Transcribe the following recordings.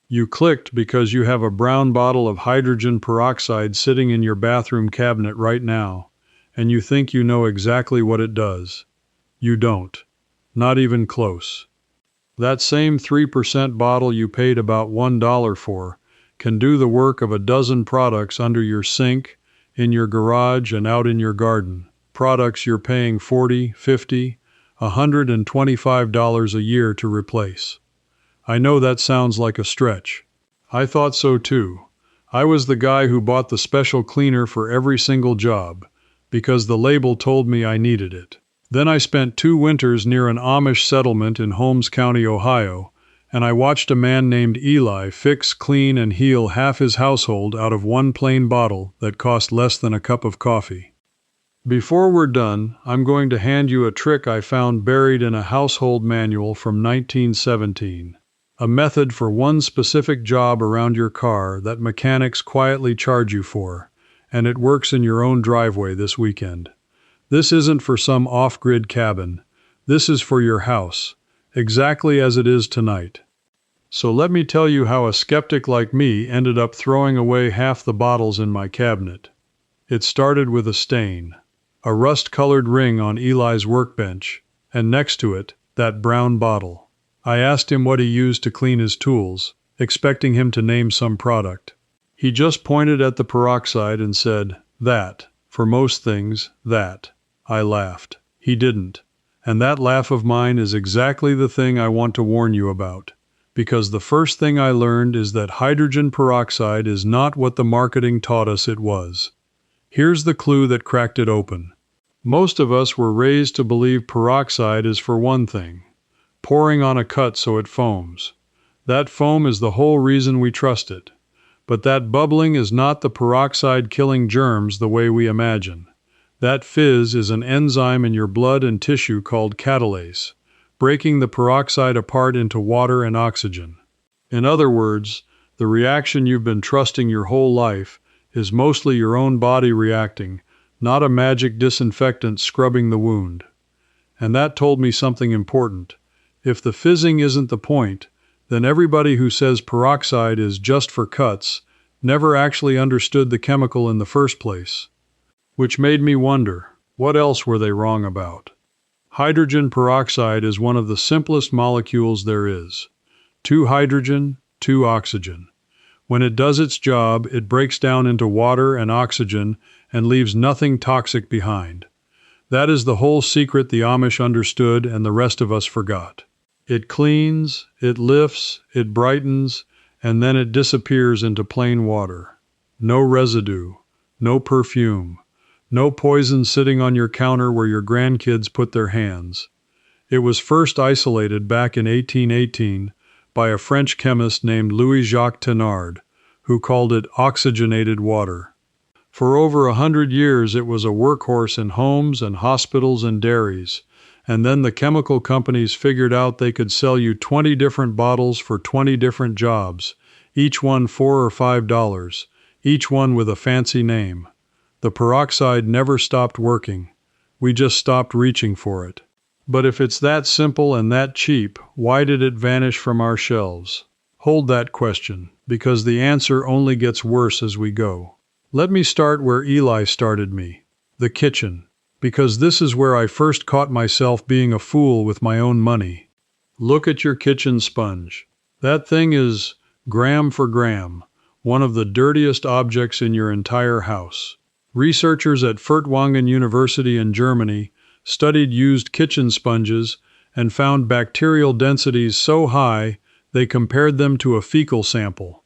You clicked because you have a brown bottle of hydrogen peroxide sitting in your bathroom cabinet right now, and you think you know exactly what it does. You don't. Not even close. That same 3% bottle you paid about $1 for can do the work of a dozen products under your sink, in your garage, and out in your garden. Products you're paying $40, $50, $125 a year to replace. I know that sounds like a stretch. I thought so too. I was the guy who bought the special cleaner for every single job, because the label told me I needed it. Then I spent 2 winters near an Amish settlement in Holmes County, Ohio, and I watched a man named Eli fix, clean, and heal half his household out of one plain bottle that cost less than a cup of coffee. Before we're done, I'm going to hand you a trick I found buried in a household manual from 1917. A method for one specific job around your car that mechanics quietly charge you for, and it works in your own driveway this weekend. This isn't for some off-grid cabin. This is for your house, exactly as it is tonight. So let me tell you how a skeptic like me ended up throwing away half the bottles in my cabinet. It started with a stain, a rust-colored ring on Eli's workbench, and next to it, that brown bottle. I asked him what he used to clean his tools, expecting him to name some product. He just pointed at the peroxide and said, "That. For most things, that." I laughed. He didn't. And that laugh of mine is exactly the thing I want to warn you about. Because the first thing I learned is that hydrogen peroxide is not what the marketing taught us it was. Here's the clue that cracked it open. Most of us were raised to believe peroxide is for one thing, pouring on a cut so it foams. That foam is the whole reason we trust it. But that bubbling is not the peroxide killing germs the way we imagine. That fizz is an enzyme in your blood and tissue called catalase, breaking the peroxide apart into water and oxygen. In other words, the reaction you've been trusting your whole life is mostly your own body reacting, not a magic disinfectant scrubbing the wound. And that told me something important. If the fizzing isn't the point, then everybody who says peroxide is just for cuts never actually understood the chemical in the first place. Which made me wonder, what else were they wrong about? Hydrogen peroxide is one of the simplest molecules there is. 2 hydrogen, 2 oxygen. When it does its job, it breaks down into water and oxygen and leaves nothing toxic behind. That is the whole secret the Amish understood and the rest of us forgot. It cleans, it lifts, it brightens, and then it disappears into plain water. No residue, no perfume, no poison sitting on your counter where your grandkids put their hands. It was first isolated back in 1818 by a French chemist named Louis-Jacques Thénard, who called it oxygenated water. For over 100 years it was a workhorse in homes and hospitals and dairies, and then the chemical companies figured out they could sell you 20 different bottles for 20 different jobs, each one $4 or $5, each one with a fancy name. The peroxide never stopped working. We just stopped reaching for it. But if it's that simple and that cheap, why did it vanish from our shelves? Hold that question, because the answer only gets worse as we go. Let me start where Eli started me, the kitchen, because this is where I first caught myself being a fool with my own money. Look at your kitchen sponge. That thing is, gram for gram, one of the dirtiest objects in your entire house. Researchers at Furtwangen University in Germany studied used kitchen sponges and found bacterial densities so high they compared them to a fecal sample.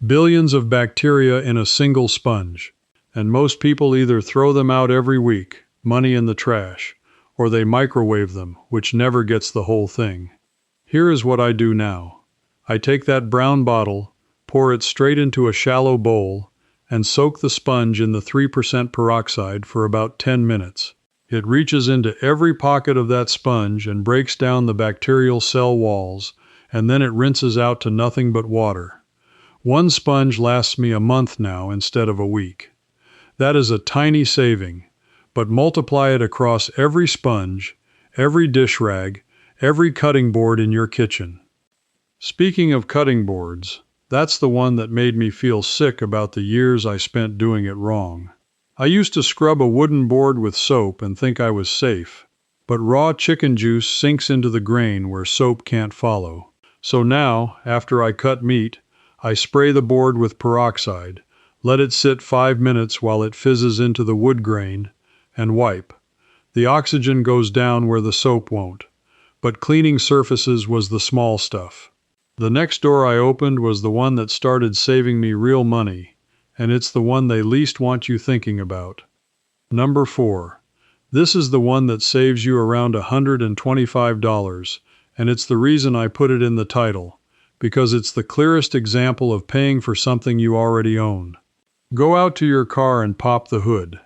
Billions of bacteria in a single sponge. And most people either throw them out every week, money in the trash, or they microwave them, which never gets the whole thing. Here is what I do now. I take that brown bottle, pour it straight into a shallow bowl, and soak the sponge in the 3% peroxide for about 10 minutes. It reaches into every pocket of that sponge and breaks down the bacterial cell walls, and then it rinses out to nothing but water. One sponge lasts me a month now instead of a week. That is a tiny saving, but multiply it across every sponge, every dish rag, every cutting board in your kitchen. Speaking of cutting boards, That's the one that made me feel sick about the years I spent doing it wrong. I used to scrub a wooden board with soap and think I was safe. But raw chicken juice sinks into the grain where soap can't follow. So now, after I cut meat, I spray the board with peroxide, let it sit 5 minutes while it fizzes into the wood grain, and wipe. The oxygen goes down where the soap won't. But cleaning surfaces was the small stuff. The next door I opened was the one that started saving me real money, and it's the one they least want you thinking about. Number 4. This is the one that saves you around $125, and it's the reason I put it in the title, because it's the clearest example of paying for something you already own. Go out to your car and pop the hood.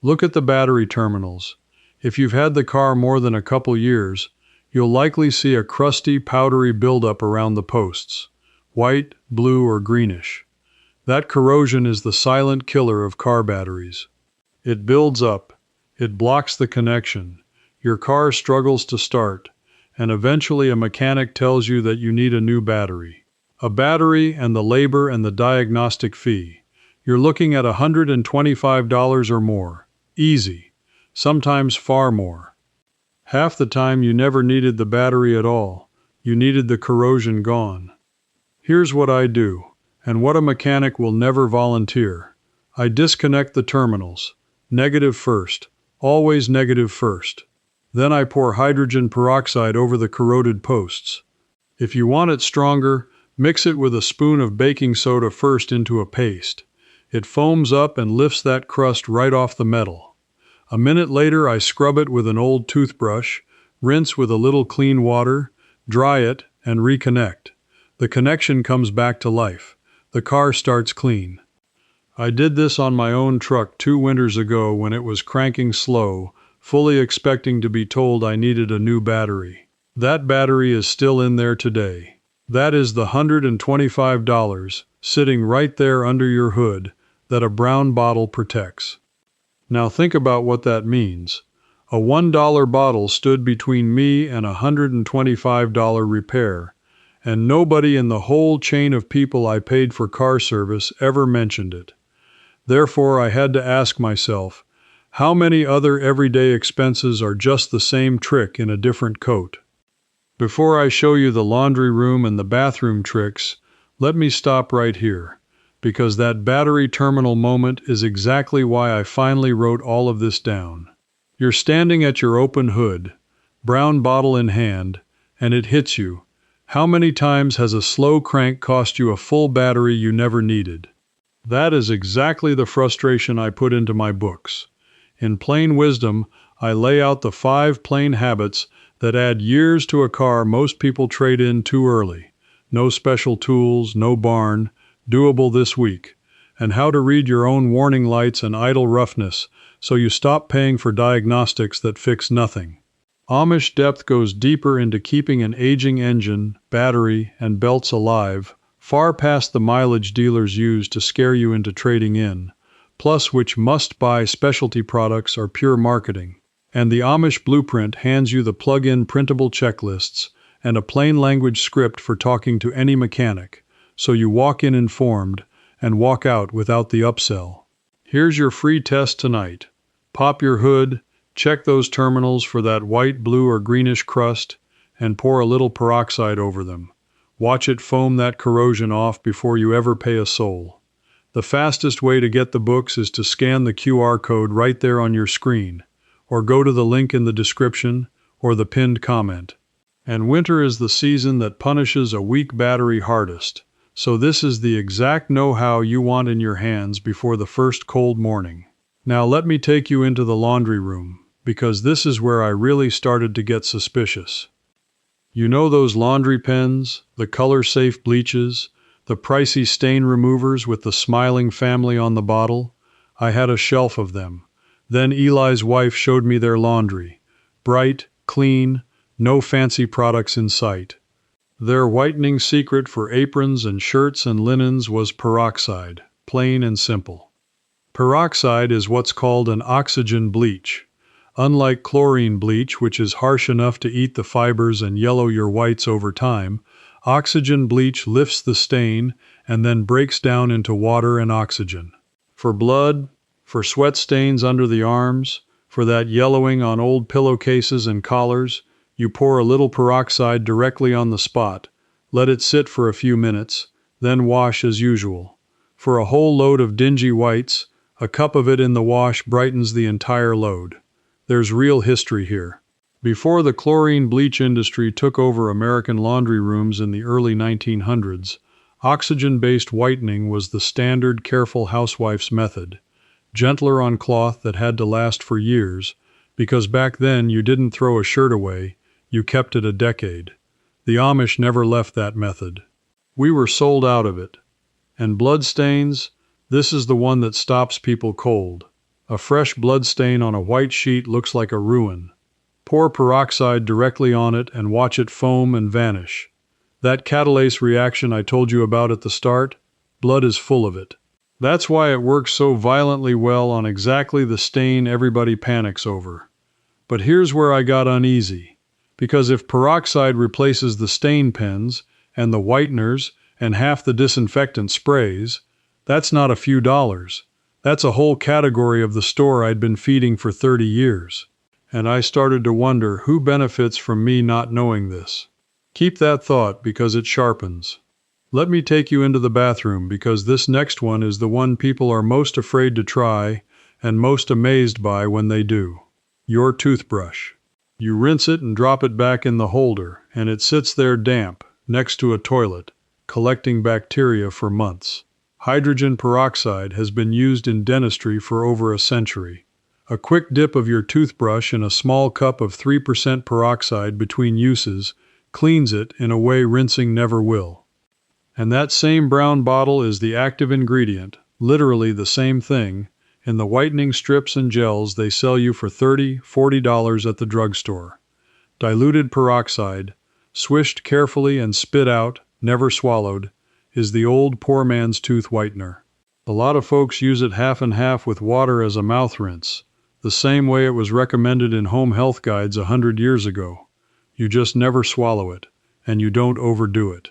Look at the battery terminals. If you've had the car more than a couple years, you'll likely see a crusty, powdery buildup around the posts, white, blue, or greenish. That corrosion is the silent killer of car batteries. It builds up, it blocks the connection, your car struggles to start, and eventually a mechanic tells you that you need a new battery. A battery and the labor and the diagnostic fee. You're looking at $125 or more. Easy. Sometimes far more. Half the time you never needed the battery at all. You needed the corrosion gone. Here's what I do, and what a mechanic will never volunteer. I disconnect the terminals. Negative first. Always negative first. Then I pour hydrogen peroxide over the corroded posts. If you want it stronger, mix it with a spoon of baking soda first into a paste. It foams up and lifts that crust right off the metal. A minute later, I scrub it with an old toothbrush, rinse with a little clean water, dry it, and reconnect. The connection comes back to life. The car starts clean. I did this on my own truck 2 winters ago when it was cranking slow, fully expecting to be told I needed a new battery. That battery is still in there today. That is the $125 sitting right there under your hood that a brown bottle protects. Now think about what that means. A $1 bottle stood between me and a $125 repair, and nobody in the whole chain of people I paid for car service ever mentioned it. Therefore, I had to ask myself, how many other everyday expenses are just the same trick in a different coat? Before I show you the laundry room and the bathroom tricks, let me stop right here, because that battery terminal moment is exactly why I finally wrote all of this down. You're standing at your open hood, brown bottle in hand, and it hits you. How many times has a slow crank cost you a full battery you never needed? That is exactly the frustration I put into my books. In plain wisdom, I lay out the 5 plain habits that add years to a car most people trade in too early. No special tools, no barn, doable this week. And how to read your own warning lights and idle roughness so you stop paying for diagnostics that fix nothing. Amish depth goes deeper into keeping an aging engine, battery, and belts alive, far past the mileage dealers use to scare you into trading in, plus which must-buy specialty products are pure marketing. And the Amish blueprint hands you the plug-in printable checklists and a plain language script for talking to any mechanic, so you walk in informed and walk out without the upsell. Here's your free test tonight. Pop your hood, check those terminals for that white, blue, or greenish crust, and pour a little peroxide over them. Watch it foam that corrosion off before you ever pay a soul. The fastest way to get the books is to scan the QR code right there on your screen, or go to the link in the description or the pinned comment. And winter is the season that punishes a weak battery hardest, so this is the exact know-how you want in your hands before the first cold morning. Now let me take you into the laundry room, because this is where I really started to get suspicious. You know those laundry pens, the color-safe bleaches, the pricey stain removers with the smiling family on the bottle? I had a shelf of them. Then Eli's wife showed me their laundry. Bright, clean, no fancy products in sight. Their whitening secret for aprons and shirts and linens was peroxide, plain and simple. Peroxide is what's called an oxygen bleach. Unlike chlorine bleach, which is harsh enough to eat the fibers and yellow your whites over time, oxygen bleach lifts the stain and then breaks down into water and oxygen. For blood, for sweat stains under the arms, for that yellowing on old pillowcases and collars, you pour a little peroxide directly on the spot, let it sit for a few minutes, then wash as usual. For a whole load of dingy whites, a cup of it in the wash brightens the entire load. There's real history here. Before the chlorine bleach industry took over American laundry rooms in the early 1900s, oxygen-based whitening was the standard careful housewife's method, gentler on cloth that had to last for years, because back then you didn't throw a shirt away, you kept it a decade. The Amish never left that method. We were sold out of it. And blood stains, this is the one that stops people cold. A fresh blood stain on a white sheet looks like a ruin. Pour peroxide directly on it and watch it foam and vanish. That catalase reaction I told you about at the start, blood is full of it. That's why it works so violently well on exactly the stain everybody panics over. But here's where I got uneasy. Because if peroxide replaces the stain pens and the whiteners and half the disinfectant sprays, that's not a few dollars. That's a whole category of the store I'd been feeding for 30 years. And I started to wonder who benefits from me not knowing this. Keep that thought because it sharpens. Let me take you into the bathroom because this next one is the one people are most afraid to try and most amazed by when they do. Your toothbrush. You rinse it and drop it back in the holder, and it sits there damp, next to a toilet, collecting bacteria for months. Hydrogen peroxide has been used in dentistry for over a century. A quick dip of your toothbrush in a small cup of 3% peroxide between uses cleans it in a way rinsing never will. And that same brown bottle is the active ingredient, literally the same thing, in the whitening strips and gels they sell you for $30, $40 at the drugstore. Diluted peroxide, swished carefully and spit out, never swallowed, is the old poor man's tooth whitener. A lot of folks use it half and half with water as a mouth rinse, the same way it was recommended in home health guides 100 years ago. You just never swallow it, and you don't overdo it.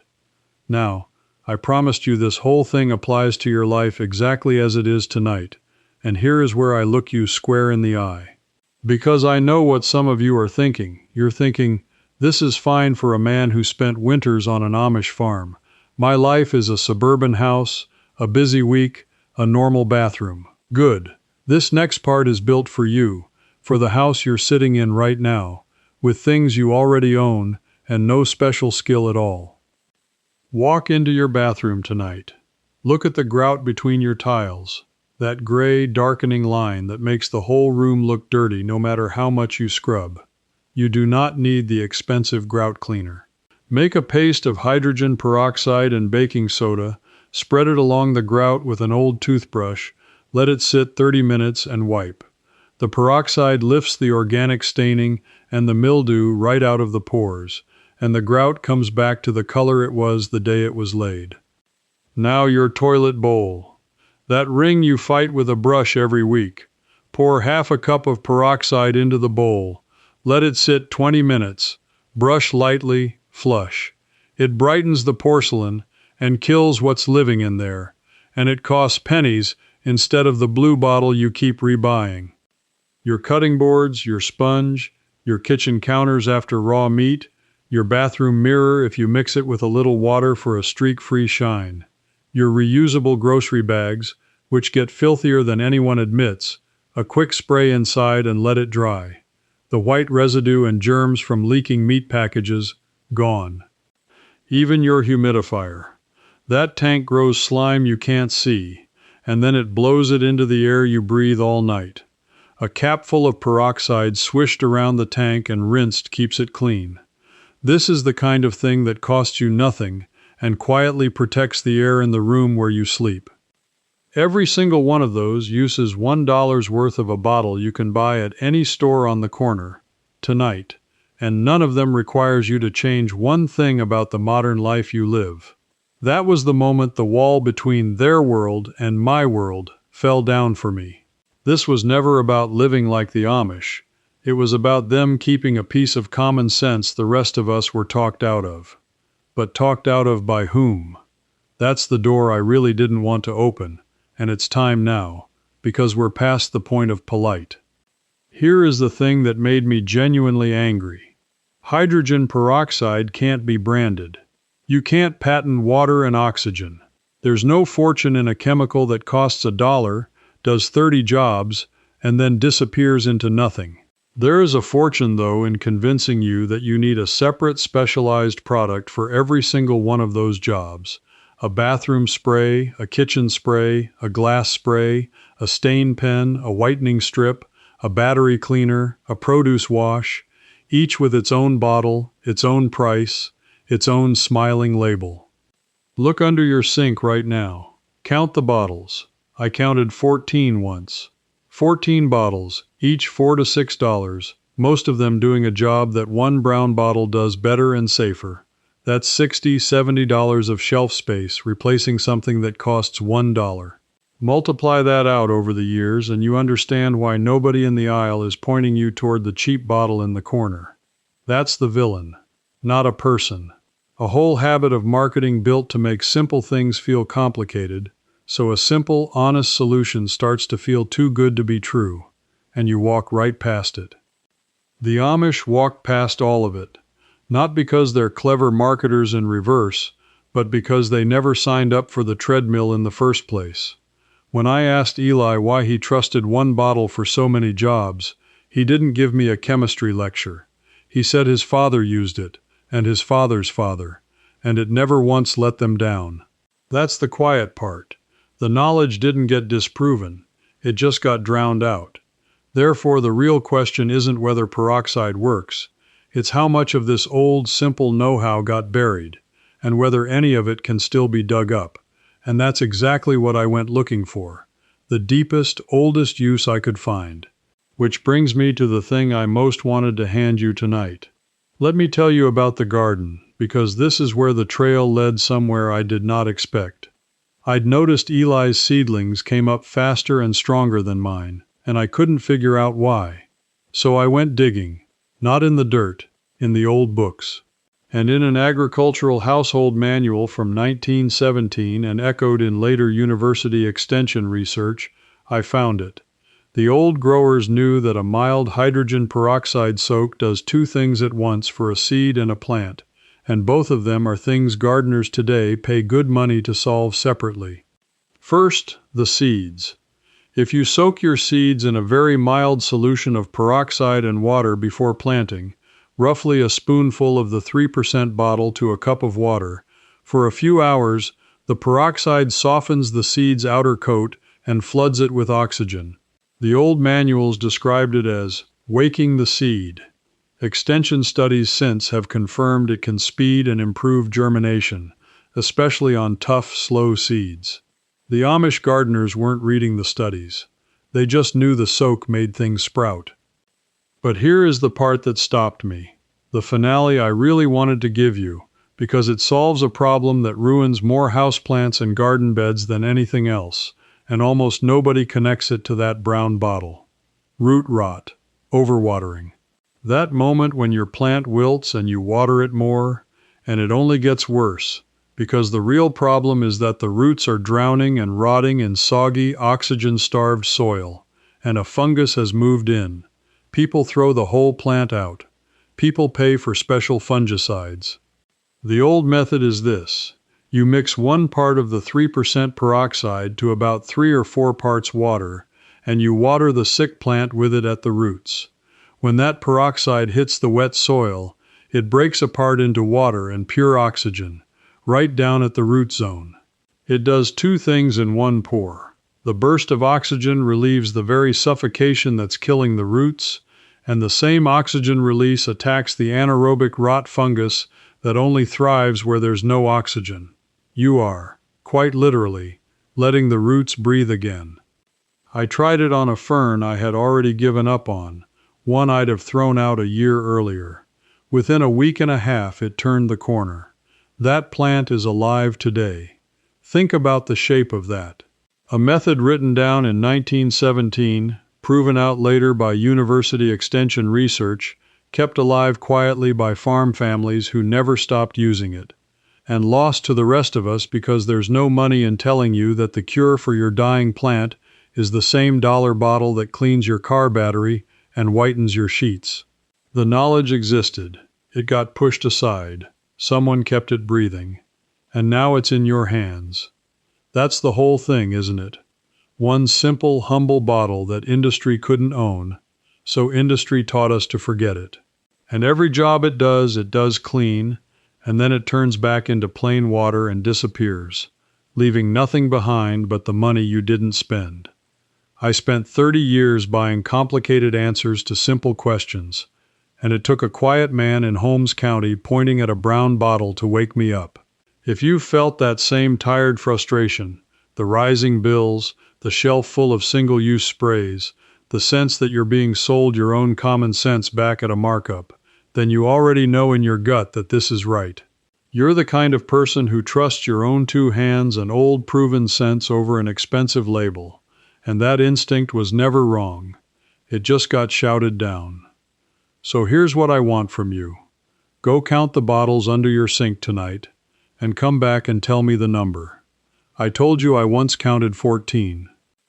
Now, I promised you this whole thing applies to your life exactly as it is tonight, and here is where I look you square in the eye. Because I know what some of you are thinking. You're thinking, this is fine for a man who spent winters on an Amish farm. My life is a suburban house, a busy week, a normal bathroom. Good. This next part is built for you, for the house you're sitting in right now, with things you already own and no special skill at all. Walk into your bathroom tonight. Look at the grout between your tiles, that gray, darkening line that makes the whole room look dirty no matter how much you scrub. You do not need the expensive grout cleaner. Make a paste of hydrogen peroxide and baking soda, spread it along the grout with an old toothbrush, let it sit 30 minutes and wipe. The peroxide lifts the organic staining and the mildew right out of the pores, and the grout comes back to the color it was the day it was laid. Now your toilet bowl. That ring you fight with a brush every week. Pour half a cup of peroxide into the bowl. Let it sit 20 minutes. Brush lightly, flush. It brightens the porcelain and kills what's living in there, and it costs pennies instead of the blue bottle you keep rebuying. Your cutting boards, your sponge, your kitchen counters after raw meat, your bathroom mirror if you mix it with a little water for a streak-free shine. Your reusable grocery bags, which get filthier than anyone admits, a quick spray inside and let it dry. The white residue and germs from leaking meat packages, gone. Even your humidifier. That tank grows slime you can't see, and then it blows it into the air you breathe all night. A cap full of peroxide swished around the tank and rinsed keeps it clean. This is the kind of thing that costs you nothing and quietly protects the air in the room where you sleep. Every single one of those uses $1 worth of a bottle you can buy at any store on the corner, tonight, and none of them requires you to change one thing about the modern life you live. That was the moment the wall between their world and my world fell down for me. This was never about living like the Amish. It was about them keeping a piece of common sense the rest of us were talked out of. But talked out of by whom? That's the door I really didn't want to open, and it's time now, because we're past the point of polite. Here is the thing that made me genuinely angry. Hydrogen peroxide can't be branded. You can't patent water and oxygen. There's no fortune in a chemical that costs $1, does 30 jobs, and then disappears into nothing. There is a fortune, though, in convincing you that you need a separate specialized product for every single one of those jobs. A bathroom spray, a kitchen spray, a glass spray, a stain pen, a whitening strip, a battery cleaner, a produce wash, each with its own bottle, its own price, its own smiling label. Look under your sink right now. Count the bottles. I counted 14 once. 14 bottles, each $4 to $6, most of them doing a job that one brown bottle does better and safer. That's $60, $70 of shelf space, replacing something that costs $1. Multiply that out over the years, and you understand why nobody in the aisle is pointing you toward the cheap bottle in the corner. That's the villain, not a person. A whole habit of marketing built to make simple things feel complicated, so a simple, honest solution starts to feel too good to be true, and you walk right past it. The Amish walk past all of it, not because they're clever marketers in reverse, but because they never signed up for the treadmill in the first place. When I asked Eli why he trusted one bottle for so many jobs, he didn't give me a chemistry lecture. He said his father used it, and his father's father, and it never once let them down. That's the quiet part. The knowledge didn't get disproven, it just got drowned out. Therefore, the real question isn't whether peroxide works, it's how much of this old, simple know-how got buried, and whether any of it can still be dug up. And that's exactly what I went looking for, the deepest, oldest use I could find. Which brings me to the thing I most wanted to hand you tonight. Let me tell you about the garden, because this is where the trail led somewhere I did not expect. I'd noticed Eli's seedlings came up faster and stronger than mine, and I couldn't figure out why. So I went digging, not in the dirt, in the old books. And in an agricultural household manual from 1917 and echoed in later university extension research, I found it. The old growers knew that a mild hydrogen peroxide soak does two things at once for a seed and a plant, and both of them are things gardeners today pay good money to solve separately. First, the seeds. If you soak your seeds in a very mild solution of peroxide and water before planting, roughly a spoonful of the 3% bottle to a cup of water, for a few hours, the peroxide softens the seed's outer coat and floods it with oxygen. The old manuals described it as waking the seed. Extension studies since have confirmed it can speed and improve germination, especially on tough, slow seeds. The Amish gardeners weren't reading the studies. They just knew the soak made things sprout. But here is the part that stopped me, the finale I really wanted to give you, because it solves a problem that ruins more houseplants and garden beds than anything else, and almost nobody connects it to that brown bottle. Root rot, overwatering. That moment when your plant wilts and you water it more, and it only gets worse, because the real problem is that the roots are drowning and rotting in soggy, oxygen-starved soil, and a fungus has moved in. People throw the whole plant out. People pay for special fungicides. The old method is this. You mix 1 part of the 3% peroxide to about 3 or 4 parts water, and you water the sick plant with it at the roots. When that peroxide hits the wet soil, it breaks apart into water and pure oxygen, right down at the root zone. It does 2 things in one pour. The burst of oxygen relieves the very suffocation that's killing the roots, and the same oxygen release attacks the anaerobic rot fungus that only thrives where there's no oxygen. You are, quite literally, letting the roots breathe again. I tried it on a fern I had already given up on, one I'd have thrown out a year earlier. Within a week and a half, it turned the corner. That plant is alive today. Think about the shape of that. A method written down in 1917, proven out later by university extension research, kept alive quietly by farm families who never stopped using it. and lost to the rest of us because there's no money in telling you that the cure for your dying plant is the same dollar bottle that cleans your car battery and whitens your sheets. The knowledge existed. It got pushed aside. Someone kept it breathing. And now it's in your hands. That's the whole thing, isn't it? One simple, humble bottle that industry couldn't own, so industry taught us to forget it. And every job it does clean, and then it turns back into plain water and disappears, leaving nothing behind but the money you didn't spend. I spent 30 years buying complicated answers to simple questions, and it took a quiet man in Holmes County pointing at a brown bottle to wake me up. If you felt that same tired frustration, the rising bills, the shelf full of single-use sprays, the sense that you're being sold your own common sense back at a markup, then you already know in your gut that this is right. You're the kind of person who trusts your own two hands and old proven sense over an expensive label. And that instinct was never wrong. It just got shouted down. So here's what I want from you. Go count the bottles under your sink tonight, and come back and tell me the number. I told you I once counted 14.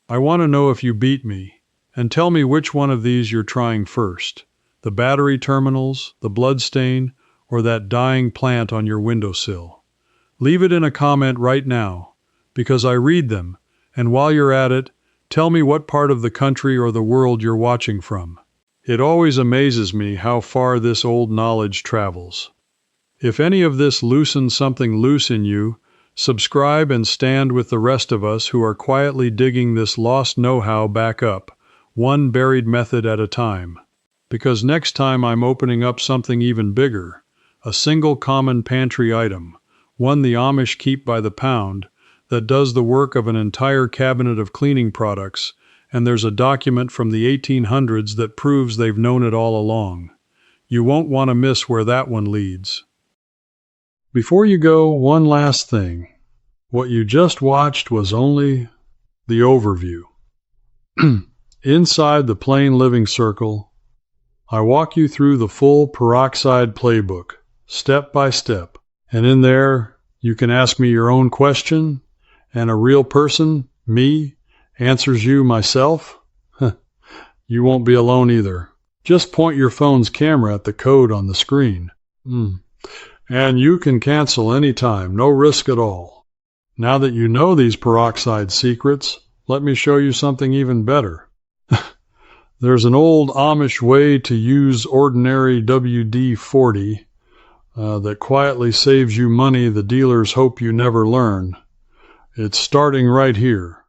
I want to know if you beat me, and tell me which one of these you're trying first. The battery terminals, the bloodstain, or that dying plant on your windowsill. Leave it in a comment right now, because I read them, and while you're at it, tell me what part of the country or the world you're watching from. It always amazes me how far this old knowledge travels. If any of this loosens something loose in you, subscribe and stand with the rest of us who are quietly digging this lost know-how back up, one buried method at a time. Because next time I'm opening up something even bigger, a single common pantry item, one the Amish keep by the pound, that does the work of an entire cabinet of cleaning products, and there's a document from the 1800s that proves they've known it all along. You won't want to miss where that one leads. Before you go, one last thing. What you just watched was only the overview. Inside the Plain Living Circle, I walk you through the full Peroxide playbook, step by step. And in there, you can ask me your own question, and a real person, me, answers you myself. You won't be alone either. Just point your phone's camera at the code on the screen. And you can cancel anytime, no risk at all. Now that you know these Peroxide secrets, let me show you something even better. There's an old Amish way to use ordinary WD-40 that quietly saves you money the dealers hope you never learn. It's starting right here.